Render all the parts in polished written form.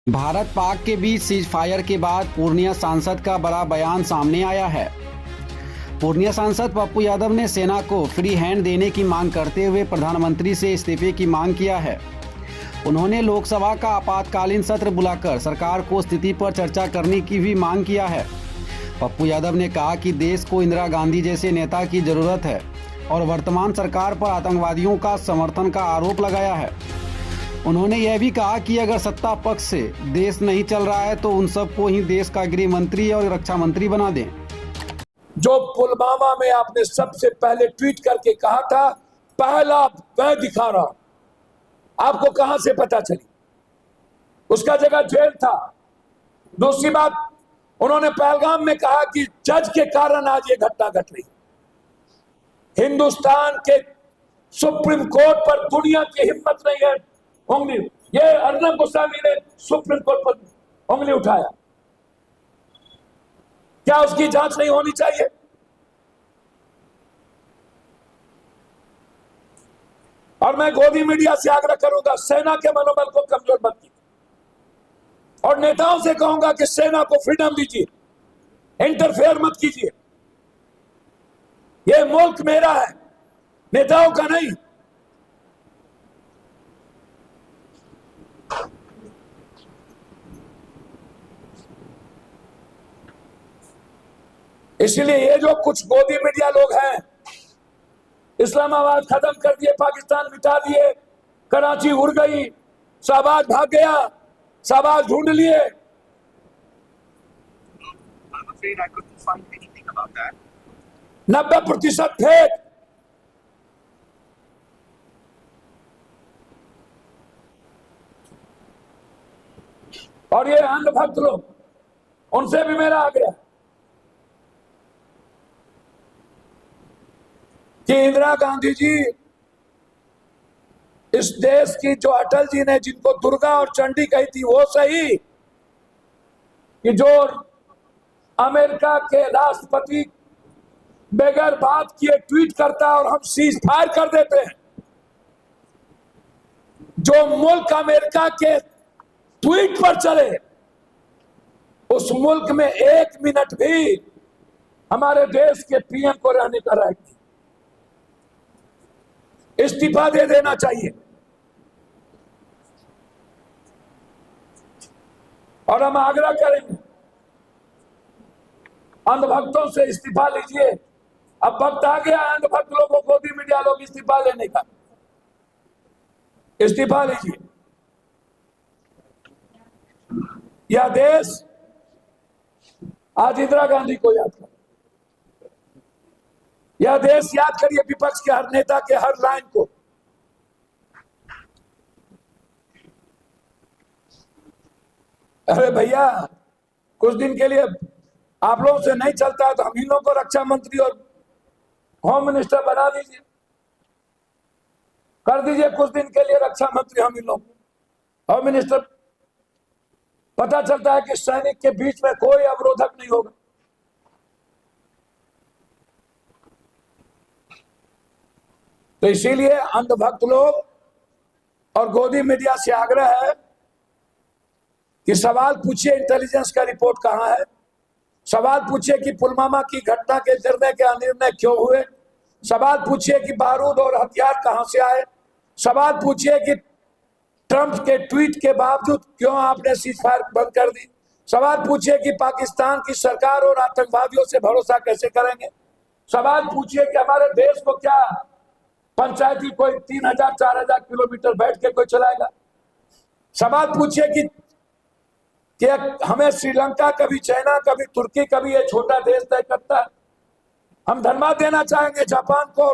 भारत पाक के बीच cease fire के बाद पूर्णिया सांसद का बड़ा बयान सामने आया है। पूर्णिया सांसद पप्पू यादव ने सेना को फ्री हैंड देने की मांग करते हुए प्रधानमंत्री से इस्तीफे की मांग किया है। उन्होंने लोकसभा का आपातकालीन सत्र बुलाकर सरकार को स्थिति पर चर्चा करने की भी मांग किया है। पप्पू यादव ने कहा कि देश को इंदिरा गांधी जैसे नेता की जरूरत है और वर्तमान सरकार पर आतंकवादियों का समर्थन का आरोप लगाया है। उन्होंने यह भी कहा कि अगर सत्ता पक्ष से देश नहीं चल रहा है तो उन सबको ही देश का गृह मंत्री और रक्षा मंत्री बना दें। जो पुलवामा में आपने सबसे पहले ट्वीट करके कहा था, पहला मैं दिखा रहा, आपको कहां से पता चली? उसका जगह जेल था। दूसरी बात, उन्होंने पहलगाम में कहा कि जज के कारण आज ये घटना घट रही। हिंदुस्तान के सुप्रीम कोर्ट पर दुनिया की हिम्मत नहीं है उंगली, ये अर्नब गोस्वामी ने सुप्रीम कोर्ट पर उंगली उठाया। क्या उसकी जांच नहीं होनी चाहिए? और मैं गोदी मीडिया से आग्रह करूंगा, सेना के मनोबल को कमजोर मत कीजिए और नेताओं से कहूंगा कि सेना को फ्रीडम दीजिए, इंटरफेयर मत कीजिए। यह मुल्क मेरा है, नेताओं का नहीं। इसलिए ये जो कुछ गोदी मीडिया लोग हैं, इस्लामाबाद खत्म कर दिए, पाकिस्तान मिटा दिए, कराची उड़ गई, शाहबाज भाग गया, शाहबाज ढूंढ लिए। 90% फेक। और ये अंधभक्त लोग, उनसे भी मेरा आग्रह कि इंदिरा गांधी जी इस देश की, जो अटल जी ने जिनको दुर्गा और चंडी कही थी वो सही, कि जो अमेरिका के राष्ट्रपति बगैर बात किए ट्वीट करता है और हम सीज फायर कर देते हैं। जो मुल्क अमेरिका के ट्वीट पर चले, उस मुल्क में 1 मिनट भी हमारे देश के पीएम को रहने का राइट नहीं। इस्तीफा दे देना चाहिए। और हम आग्रह करेंगे अंधभक्तों से, इस्तीफा लीजिए। अब वक्त आ गया अंधभक्त लोगों को, भी मीडिया लोग, इस्तीफा लेने का। इस्तीफा लीजिए। यह देश आज इंदिरा गांधी को याद कर, यह देश याद करिए विपक्ष के हर नेता के हर लाइन को। अरे भैया, कुछ दिन के लिए आप लोगों से नहीं चलता है तो हम इन लोगों को रक्षा मंत्री और होम मिनिस्टर बना दीजिए, कर दीजिए कुछ दिन के लिए रक्षा मंत्री हम इन लोगों को, होम मिनिस्टर। पता चलता है कि सैनिक के बीच में कोई अवरोधक नहीं होगा। तो इसीलिए अंधभक्त लोग और गोदी मीडिया से आग्रह है कि सवाल पूछिए इंटेलिजेंस का रिपोर्ट कहां है, सवाल पूछिए कि पुलवामा की घटना के निर्णय के अनिर्णय क्यों हुए, सवाल पूछिए कि बारूद और हथियार कहां से आए, सवाल पूछिए कि ट्रंप के ट्वीट के बावजूद क्यों आपने सीज फायर बंद कर दी, सवाल पूछिए कि पाकिस्तान की सरकार और आतंकवादियों से भरोसा कैसे करेंगे, सवाल पूछिए कि हमारे देश को क्या पंचायती कोई 3000-4000 किलोमीटर बैठ के कोई चलाएगा। सवाल पूछिए कि हमें श्रीलंका, कभी चाइना, कभी तुर्की, कभी ये छोटा देश तय करता है। हम धन्यवाद देना चाहेंगे जापान को,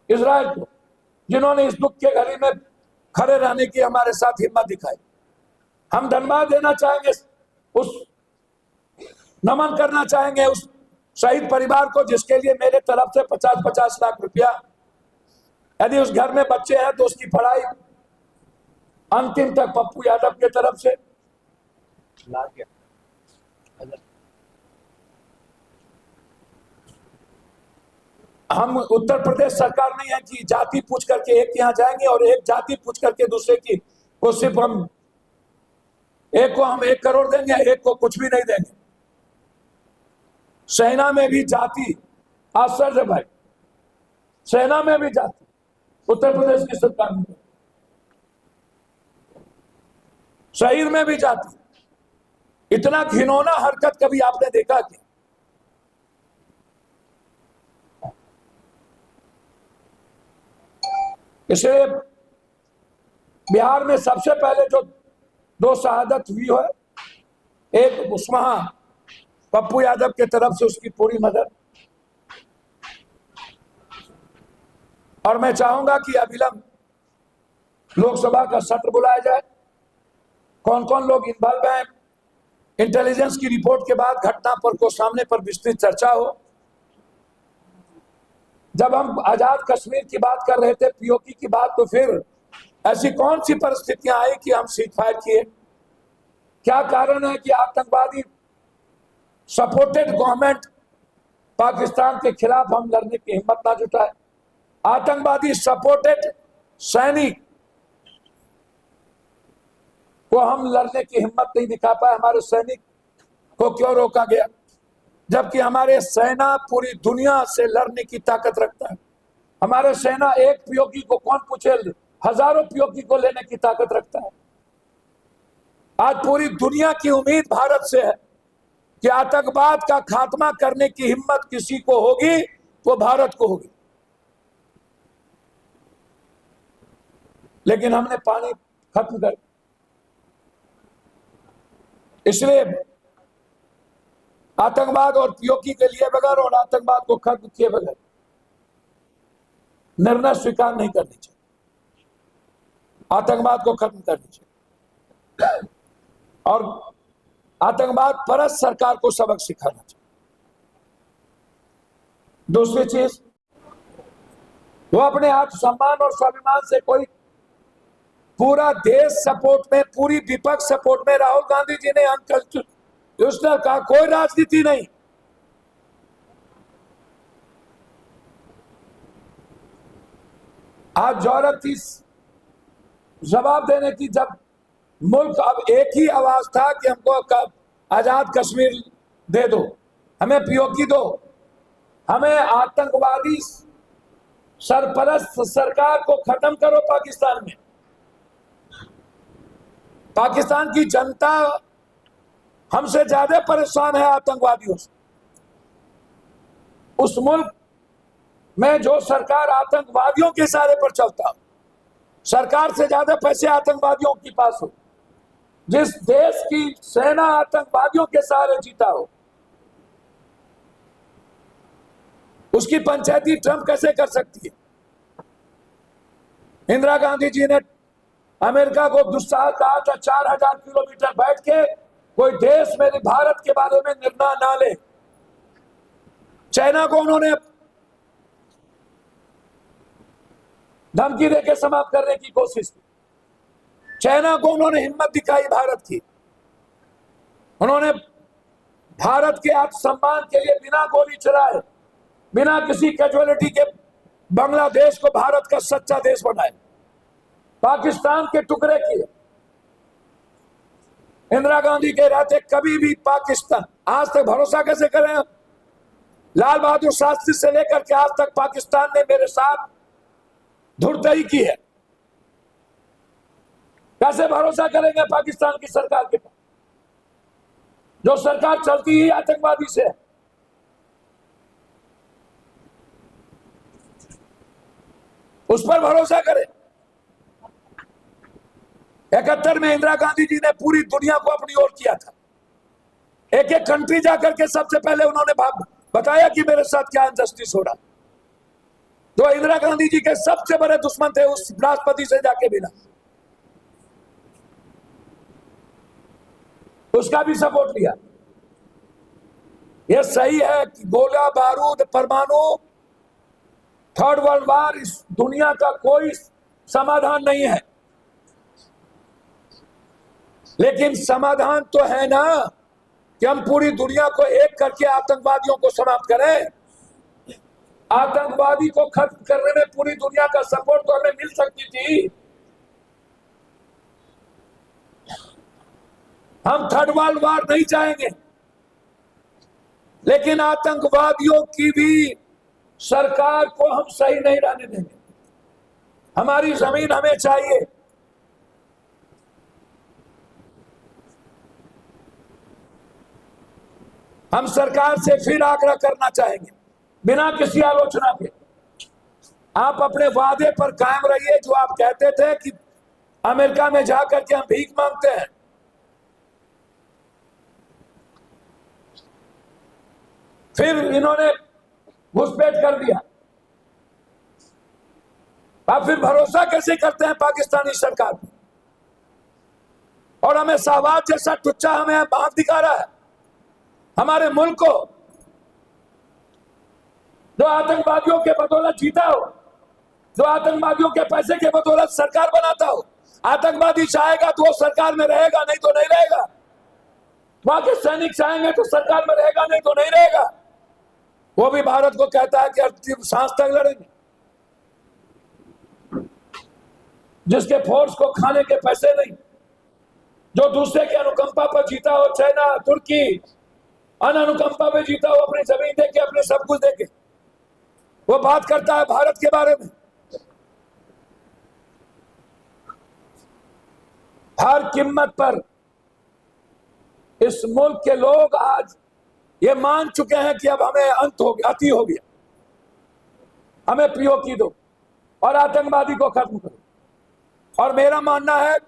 इजराइल को, जिन्होंने इस दुख के घड़ी में खड़े रहने की हमारे साथ हिम्मत दिखाई। हम धन्यवाद देना चाहेंगे, नमन करना चाहेंगे उस शहीद परिवार को जिसके लिए मेरे तरफ से 50-50 लाख रुपया, यदि उस घर में बच्चे हैं तो उसकी पढ़ाई अंतिम तक पप्पू यादव के तरफ से। हम उत्तर प्रदेश सरकार नहीं है कि जाति पूछ करके एक के यहाँ जाएंगे और एक जाति पूछ करके दूसरे की को सिर्फ हम एक को हम 1 करोड़ देंगे, एक को कुछ भी नहीं देंगे। सेना में भी जाति, आश्चर्य भाई, सेना में भी जाति, उत्तर प्रदेश की सरकार में, शहीद में भी जाति। इतना घिनौना हरकत कभी आपने देखा क्या? इसलिए बिहार में सबसे पहले जो 2 शहादत हुई है, एक उस्मा पप्पू यादव के तरफ से, उसकी पूरी मदद। और मैं चाहूंगा कि अविलंब लोकसभा का सत्र बुलाया जाए। कौन कौन लोग इन्वॉल्व हैं, इंटेलिजेंस की रिपोर्ट के बाद घटना पर को सामने पर विस्तृत चर्चा हो। जब हम आजाद कश्मीर की बात कर रहे थे, पीओके की बात, तो फिर ऐसी कौन सी परिस्थितियां आई कि हम सीज फायर किए? क्या कारण है कि आतंकवादी सपोर्टेड गवर्नमेंट पाकिस्तान के खिलाफ हम लड़ने की हिम्मत ना जुटाए? आतंकवादी सपोर्टेड सैनिक को हम लड़ने की हिम्मत नहीं दिखा पाए। हमारे सैनिक को क्यों रोका गया, जबकि हमारे सेना पूरी दुनिया से लड़ने की ताकत रखता है? हमारे सेना एक पीओके को कौन पूछे, हजारों पीओके को लेने की ताकत रखता है। आज पूरी दुनिया की उम्मीद भारत से है कि आतंकवाद का खात्मा करने की हिम्मत किसी को होगी वो भारत को होगी। लेकिन हमने पानी खत्म कर, इसलिए आतंकवाद और पीओके के लिए बगैर और आतंकवाद को खत्म किए बगैर निर्णय स्वीकार नहीं करनी चाहिए। आतंकवाद को खत्म करनी चाहिए और आतंकवाद परस्त सरकार को सबक सिखाना चाहिए। दूसरी चीज, वो अपने आत्मसम्मान और स्वाभिमान से, कोई पूरा देश सपोर्ट में, पूरी विपक्ष सपोर्ट में, राहुल गांधी जी ने अनकॉन्स्टिट्यूशनल का कोई राजनीति नहीं। आज जरूरत थी जवाब देने की, जब मुल्क अब एक ही आवाज था कि हमको आजाद कश्मीर दे दो, हमें पीओके दो, हमें आतंकवादी सरपरस्त सरकार को खत्म करो पाकिस्तान में। पाकिस्तान की जनता हमसे ज्यादा परेशान है आतंकवादियों से। उस मुल्क में जो सरकार आतंकवादियों के इशारे पर चलता हो, सरकार से ज्यादा पैसे आतंकवादियों के पास हो, जिस देश की सेना आतंकवादियों के सहारे जीता हो, उसकी पंचायती ट्रंप कैसे कर सकती है? इंदिरा गांधी जी ने अमेरिका को दुस्साहस कहा था 4000 किलोमीटर बैठ के कोई देश मेरे भारत के बारे में निर्णय ना ले। चाइना को उन्होंने धमकी देकर समाप्त करने की कोशिश की। चाइना को उन्होंने हिम्मत दिखाई भारत की। उन्होंने भारत के आत्मसम्मान के लिए बिना गोली चलाए, बिना किसी कैजुअलिटी के बांग्लादेश को भारत का सच्चा देश बनाए, पाकिस्तान के टुकड़े किए। इंदिरा गांधी के रहते कभी भी पाकिस्तान, आज तक भरोसा कैसे करें? लाल बहादुर शास्त्री से लेकर के आज तक पाकिस्तान ने मेरे साथ धुरतई की है। कैसे भरोसा करेंगे पाकिस्तान की सरकार के पास, जो सरकार चलती ही आतंकवादी से है? उस पर भरोसा करें। 71 में इंदिरा गांधी जी ने पूरी दुनिया को अपनी ओर किया था। एक एक कंट्री जाकर के सबसे पहले उन्होंने बताया कि मेरे साथ क्या इनजस्टिस हो रहा। तो इंदिरा गांधी जी के सबसे बड़े दुश्मन थे उस राष्ट्रपति से जाके मिला, उसका भी सपोर्ट लिया। यह सही है कि गोला बारूद परमाणु थर्ड वर्ल्ड वार इस दुनिया का कोई समाधान नहीं है, लेकिन समाधान तो है ना कि हम पूरी दुनिया को एक करके आतंकवादियों को समाप्त करें। आतंकवादी को खत्म करने में पूरी दुनिया का सपोर्ट तो हमें मिल सकती थी। हम थर्ड वर्ल्ड वार नहीं चाहेंगे, लेकिन आतंकवादियों की भी सरकार को हम सही नहीं रहने देंगे। हमारी जमीन हमें चाहिए। हम सरकार से फिर आग्रह करना चाहेंगे, बिना किसी आलोचना के, आप अपने वादे पर कायम रहिए। जो आप कहते थे कि अमेरिका में जाकर के हम भीख मांगते हैं, फिर इन्होंने घुसपैठ कर दिया। आप फिर भरोसा कैसे करते हैं पाकिस्तानी सरकार पर? और हमें शहबाज जैसा टुच्चा हमें बांध दिखा रहा है हमारे मुल्क को, जो आतंकवादियों के बदौलत जीता हो, जो आतंकवादियों के पैसे के बदौलत सरकार बनाता हो। आतंकवादी चाहेगा तो वो सरकार में रहेगा, नहीं तो नहीं रहेगा। वहां के सैनिक चाहेंगे तो सरकार में रहेगा, नहीं तो नहीं रहेगा। वो भी भारत को कहता है कि अंतिम सांस तक लड़ेंगे। जिसके फोर्स को खाने के पैसे नहीं, जो दूसरे के अनुकंपा पर जीता हो, चाइना, तुर्की, अनुकंपा पे जीता हो, अपनी जमीन देके, अपने सब कुछ देके, वो बात करता है भारत के बारे में। हर कीमत पर इस मुल्क के लोग आज ये मान चुके हैं कि अब हमें अंत हो गया, अति हो गया, हमें पीओके दो और आतंकवादी को खत्म करो। और मेरा मानना है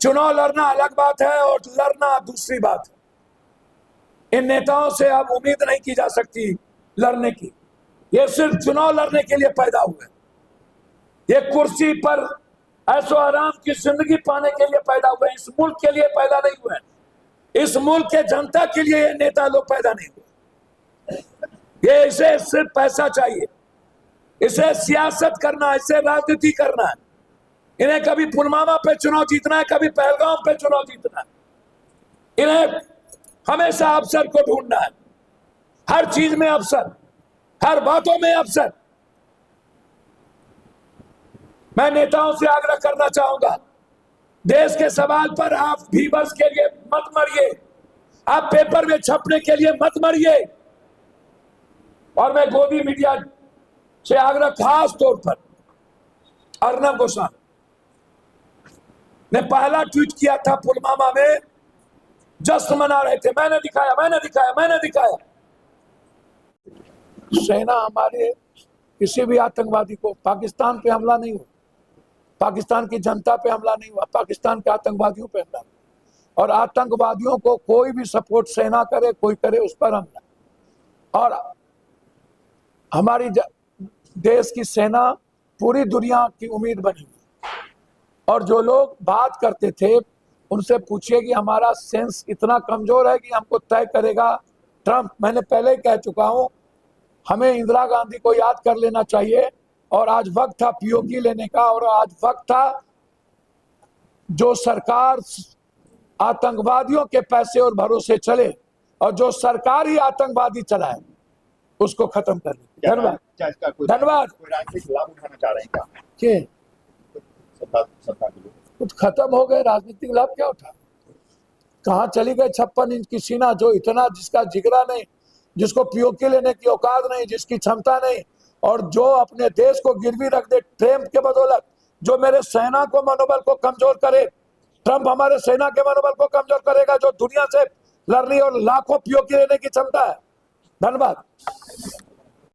चुनाव लड़ना अलग बात है और लड़ना दूसरी बात है। इन नेताओं से अब उम्मीद नहीं की जा सकती लड़ने की। ये सिर्फ चुनाव लड़ने के लिए पैदा हुए, ये कुर्सी पर ऐशो आराम की जिंदगी पाने के लिए पैदा हुए, इस मुल्क के लिए पैदा नहीं हुए। इस मुल्क के जनता के लिए ये नेता लोग पैदा नहीं हुए। ये इसे सिर्फ पैसा चाहिए, इसे सियासत करना है, इसे राजनीति करना है। इन्हें कभी पुलवामा पे चुनाव जीतना है, कभी पहलगाम पे चुनाव जीतना है। इन्हें हमेशा अवसर को ढूंढना है, हर चीज में अवसर, हर बातों में अवसर। मैं नेताओं से आग्रह करना चाहूंगा, देश के सवाल पर आप व्यूअर्स के लिए मत मरिए, आप पेपर में छपने के लिए मत मरिए। और मैं गोदी मीडिया से आग्रह खास तौर पर अर्नब गोस्वामी ने पहला ट्वीट किया था पुलवामा में, जश्न मना रहे थे, मैंने दिखाया, मैंने दिखाया, मैंने दिखाया। सेना हमारे किसी भी आतंकवादी को, पाकिस्तान पे हमला नहीं हुआ, पाकिस्तान की जनता पे हमला नहीं हुआ, पाकिस्तान के आतंकवादियों पे हमला। और आतंकवादियों को कोई भी सपोर्ट सेना करे, कोई करे, उस पर हमला। और हमारी देश की सेना पूरी दुनिया की उम्मीद बनी हुई। और जो लोग बात करते थे उनसे पूछिए कि हमारा सेंस इतना कमजोर है कि हमको तय करेगा ट्रंप। मैंने पहले ही कह चुका हूं, हमें इंदिरा गांधी को याद कर लेना चाहिए। और आज वक्त था पीओके लेने का, और आज वक्त था जो सरकार आतंकवादियों के पैसे और भरोसे चले और जो सरकार ही आतंकवादी चलाए, उसको खत्म कर दे। धन्यवाद, धन्यवाद। राजनीतिक लाभ उठाना चाह रहे हैं क्या? के सत्ता के लोग कुछ खत्म हो गए, राजनीतिक लाभ क्या उठा? कहाँ चली गई 56 इंच की सीना, जो इतना, जिसका जिगरा नहीं, जिसको पीओके लेने की औकात नहीं, जिसकी क्षमता नहीं, और जो अपने देश को गिरवी रख दे ट्रंप के बदौलत, जो मेरे सेना को मनोबल को कमजोर करे। ट्रंप हमारे सेना के मनोबल को कमजोर करेगा, जो दुनिया से लड़ रही है और लाखों पीओके लेने की क्षमता है। धन्यवाद।